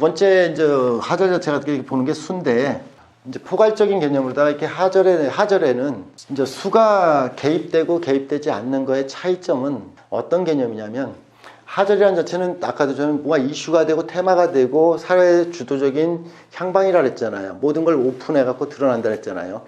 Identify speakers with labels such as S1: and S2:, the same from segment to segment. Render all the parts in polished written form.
S1: 번째 이제 하절 자체가 이렇게 보는 게 수인데, 이제 포괄적인 개념으로다가 이렇게 하절에는 이제 수가 개입되고 개입되지 않는 거의 차이점은 어떤 개념이냐면, 하절이라는 자체는 아까도 저는 뭔가 이슈가 되고 테마가 되고 사회의 주도적인 향방이라 그랬잖아요. 모든 걸 오픈해 갖고 드러난다 그랬잖아요.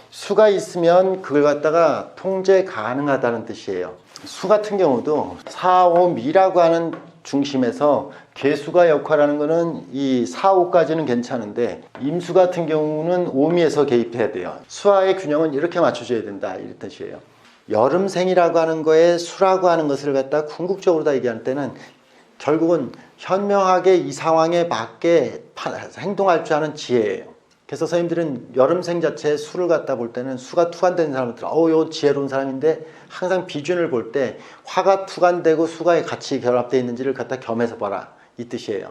S1: 수가 있으면 그걸 갖다가 통제 가능하다는 뜻이에요. 수 같은 경우도 사오미라고 하는 중심에서 개수가 역할하는 거는 이 사오까지는 괜찮은데, 임수 같은 경우는 오미에서 개입해야 돼요. 수와의 균형은 이렇게 맞춰줘야 된다, 이런 뜻이에요. 여름생이라고 하는 거에 수라고 하는 것을 갖다 궁극적으로 다 얘기할 때는 결국은 현명하게 이 상황에 맞게 행동할 줄 아는 지혜예요. 그래서 선생님들은 여름생 자체의 수를 갖다 볼 때는 수가 투관된 사람들, 요 지혜로운 사람인데, 항상 비준을 볼 때 화가 투관되고 수가 같이 결합되어 있는지를 갖다 겸해서 봐라, 이 뜻이에요.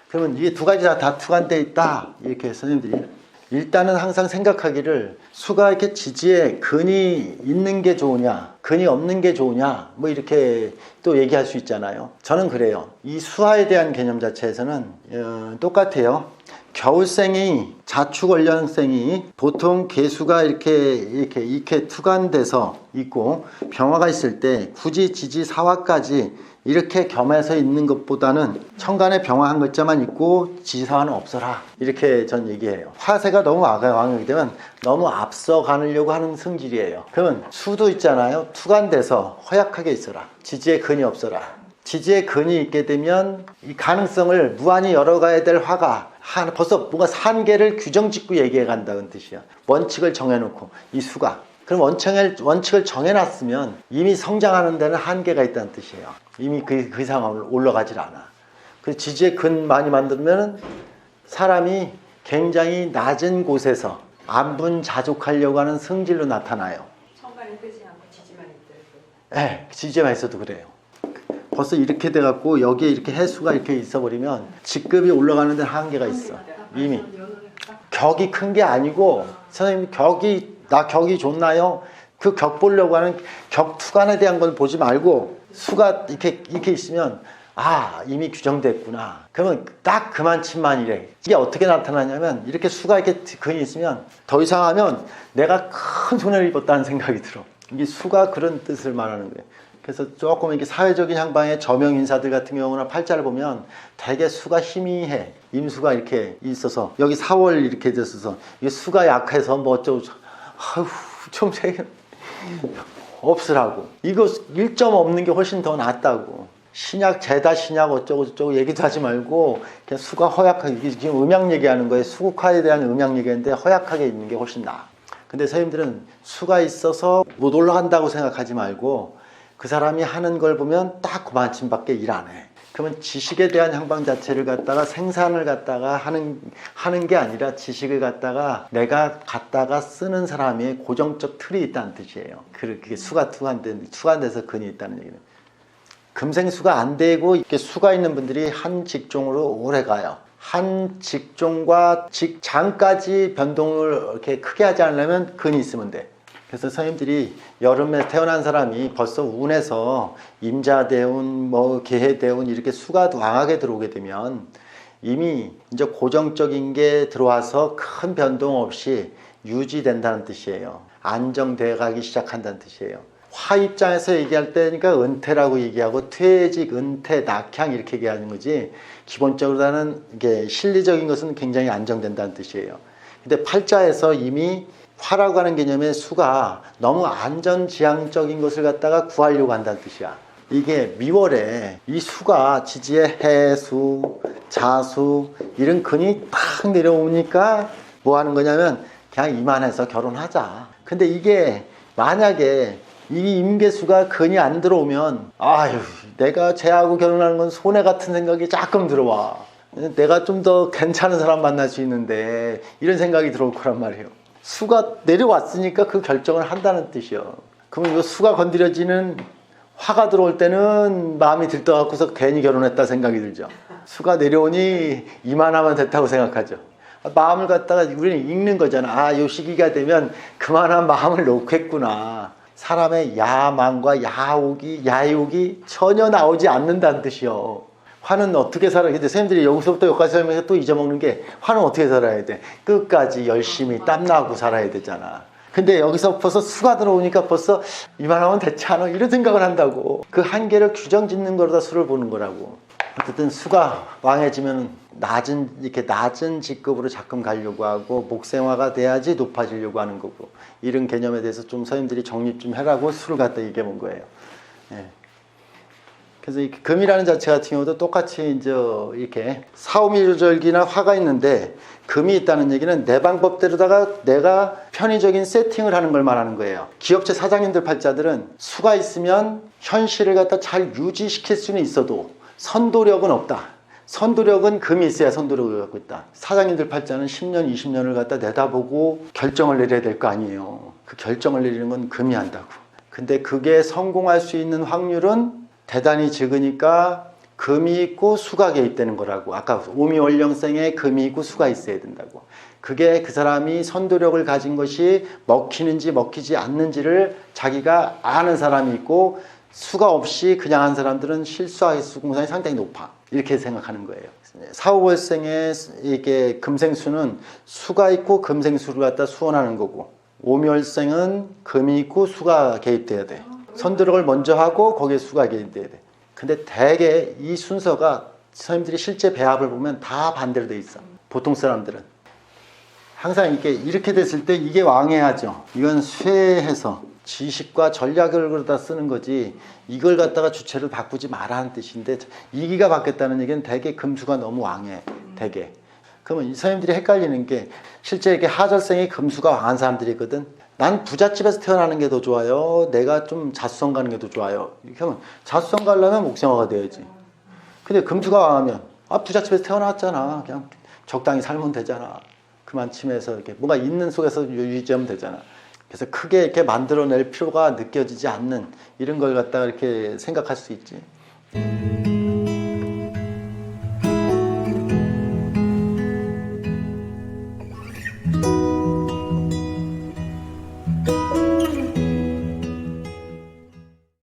S1: 그러면 이게 두 가지 다 투관되어 있다, 이렇게 선생님들이 일단은 항상 생각하기를, 수가 이렇게 지지에 근이 있는 게 좋으냐 근이 없는 게 좋으냐, 뭐 이렇게 또 얘기할 수 있잖아요. 저는 그래요. 이 수화에 대한 개념 자체에서는 똑같아요. 겨울생이 자축월령생이 보통 개수가 이렇게 투관돼서 있고 병화가 있을 때 굳이 지지 사화까지 이렇게 겸해서 있는 것보다는 천간에 병화 한 글자만 있고 지지사화는 없어라, 이렇게 전 얘기해요. 화세가 너무 왕하게 되면 너무 앞서 가려고 하는 성질이에요. 그러면 수도 있잖아요. 투관돼서 허약하게 있어라, 지지에 근이 없어라. 지지에 근이 있게 되면 이 가능성을 무한히 열어가야 될 화가 벌써 뭔가 한계를 규정짓고 얘기해 간다는 뜻이야. 원칙을 정해놓고 이 수가, 그럼 원칙을 정해놨으면 이미 성장하는 데는 한계가 있다는 뜻이에요. 이미 그 상황을 올라가질 않아. 그 지지에 근 많이 만들면 사람이 굉장히 낮은 곳에서 안분자족하려고 하는 성질로 나타나요.
S2: 천간이 뜨지 않고 지지만 있더라도.
S1: 네, 지지만 있어도 그래요. 벌써 이렇게 돼갖고 여기에 이렇게 해수가 이렇게 있어버리면 직급이 올라가는 데 한계가 있어. 이미 격이 큰 게 아니고, 선생님 격이 좋나요? 그 격 보려고 하는 격 투관에 대한 걸 보지 말고, 수가 이렇게 있으면 이미 규정됐구나. 그러면 딱 그만치만 이래. 이게 어떻게 나타나냐면, 이렇게 수가 이렇게 근이 있으면 더 이상 하면 내가 큰 손해를 입었다는 생각이 들어. 이게 수가 그런 뜻을 말하는 거예요. 그래서 조금 이렇게 사회적인 향방의 저명 인사들 같은 경우나 팔자를 보면 되게 수가 희미해. 임수가 이렇게 있어서 여기 4월 이렇게 됐어서 이게 수가 약해서 뭐 어쩌고 좀 없으라고. 이거 1점 없는 게 훨씬 더 낫다고. 신약 제다 신약 어쩌고 저쩌고 얘기도 하지 말고 그냥 수가 허약하게, 이게 지금 음양 얘기하는 거예요. 수국화에 대한 음양 얘기인데 허약하게 있는 게 훨씬 나아. 근데 선생님들은 수가 있어서 못 올라간다고 생각하지 말고, 그 사람이 하는 걸 보면 딱 그만큼밖에 일 안 해. 그러면 지식에 대한 향방 자체를 갖다가 생산을 갖다가 하는 게 아니라, 지식을 갖다가 내가 갖다가 쓰는 사람의 고정적 틀이 있다는 뜻이에요. 그게 수가 투관돼서 근이 있다는 얘기는. 금생수가 안 되고 이렇게 수가 있는 분들이 한 직종으로 오래 가요. 한 직종과 직장까지 변동을 이렇게 크게 하지 않으려면 근이 있으면 돼. 그래서 선생님들이 여름에 태어난 사람이 벌써 운에서 임자대운, 계해대운 이렇게 수가 왕하게 들어오게 되면 이미 이제 고정적인 게 들어와서 큰 변동 없이 유지된다는 뜻이에요. 안정돼 가기 시작한다는 뜻이에요. 화 입장에서 얘기할 때니까 은퇴라고 얘기하고, 퇴직, 은퇴, 낙향 이렇게 얘기하는 거지, 기본적으로는 이게 실리적인 것은 굉장히 안정된다는 뜻이에요. 근데 팔자에서 이미 화라고 하는 개념의 수가 너무 안전지향적인 것을 갖다가 구하려고 한다는 뜻이야. 이게 미월에 이 수가 지지에 해수, 자수 이런 근이 팍 내려오니까 뭐 하는 거냐면 그냥 이만해서 결혼하자. 근데 이게 만약에 이 임계수가 근이 안 들어오면 내가 쟤하고 결혼하는 건 손해 같은 생각이 조금 들어와. 내가 좀 더 괜찮은 사람 만날 수 있는데, 이런 생각이 들어올 거란 말이에요. 수가 내려왔으니까 그 결정을 한다는 뜻이요. 그러면 이거 수가 건드려지는 화가 들어올 때는 마음이 들떠갖고서 괜히 결혼했다 생각이 들죠. 수가 내려오니 이만하면 됐다고 생각하죠. 마음을 갖다가 우리는 읽는 거잖아. 요 시기가 되면 그만한 마음을 놓겠구나. 사람의 야망과 야욕이 전혀 나오지 않는다는 뜻이요. 화는 어떻게 살아야 돼? 선생님들이 여기서부터 여기까지 설명해서 또 잊어먹는 게 화는 어떻게 살아야 돼? 끝까지 열심히 땀나고 살아야 되잖아. 근데 여기서 벌써 수가 들어오니까 벌써 이만하면 됐지 않아? 이런 생각을 한다고. 그 한계를 규정 짓는 거로다 수를 보는 거라고. 어쨌든 수가 왕해지면 이렇게 낮은 직급으로 자꾸 가려고 하고 목생화가 돼야지 높아지려고 하는 거고, 이런 개념에 대해서 좀 선생님들이 정립 좀 해라고 수를 갖다 얘기해 본 거예요. 예. 그래서 이 금이라는 자체 같은 경우도 똑같이 이제 이렇게 사오미루절기나 화가 있는데, 금이 있다는 얘기는 내 방법대로다가 내가 편의적인 세팅을 하는 걸 말하는 거예요. 기업체 사장님들 팔자들은 수가 있으면 현실을 갖다 잘 유지시킬 수는 있어도 선도력은 없다. 선도력은 금이 있어야 선도력을 갖고 있다. 사장님들 팔자는 10년, 20년을 갖다 내다보고 결정을 내려야 될 거 아니에요. 그 결정을 내리는 건 금이 한다고. 근데 그게 성공할 수 있는 확률은 대단히 적으니까 금이 있고 수가 개입되는 거라고. 아까 오미월령생에 금이 있고 수가 있어야 된다고. 그게 그 사람이 선도력을 가진 것이 먹히는지 먹히지 않는지를 자기가 아는 사람이 있고, 수가 없이 그냥 한 사람들은 실수할 공산이 상당히 높아. 이렇게 생각하는 거예요. 사오월생의 이게 금생수는 수가 있고 금생수를 갖다 수원하는 거고, 오미월생은 금이 있고 수가 개입돼야 돼. 선도력을 먼저 하고 거기에 수가 개입돼야 돼. 근데 대개 이 순서가 선생님들이 실제 배합을 보면 다 반대로 돼 있어. 보통 사람들은 항상 이렇게 됐을 때 이게 왕해야죠. 이건 쇠해서 지식과 전략을 그러다 쓰는 거지, 이걸 갖다가 주체를 바꾸지 말라는 뜻인데, 이기가 바뀌었다는 얘기는 대개 금수가 너무 왕해. 대개. 그러면 이 선생님들이 헷갈리는 게, 실제 이렇게 하절생이 금수가 왕한 사람들이거든. 난 부잣집에서 태어나는 게 더 좋아요, 내가 좀 자수성 가는 게 더 좋아요. 이렇게 하면 자수성 가려면 목생화가 돼야지. 근데 금수가 왕하면 부잣집에서 태어났잖아, 그냥 적당히 살면 되잖아, 그만 침해서 이렇게 뭔가 있는 속에서 유지하면 되잖아. 그래서 크게 이렇게 만들어낼 필요가 느껴지지 않는 이런 걸 갖다가 이렇게 생각할 수 있지.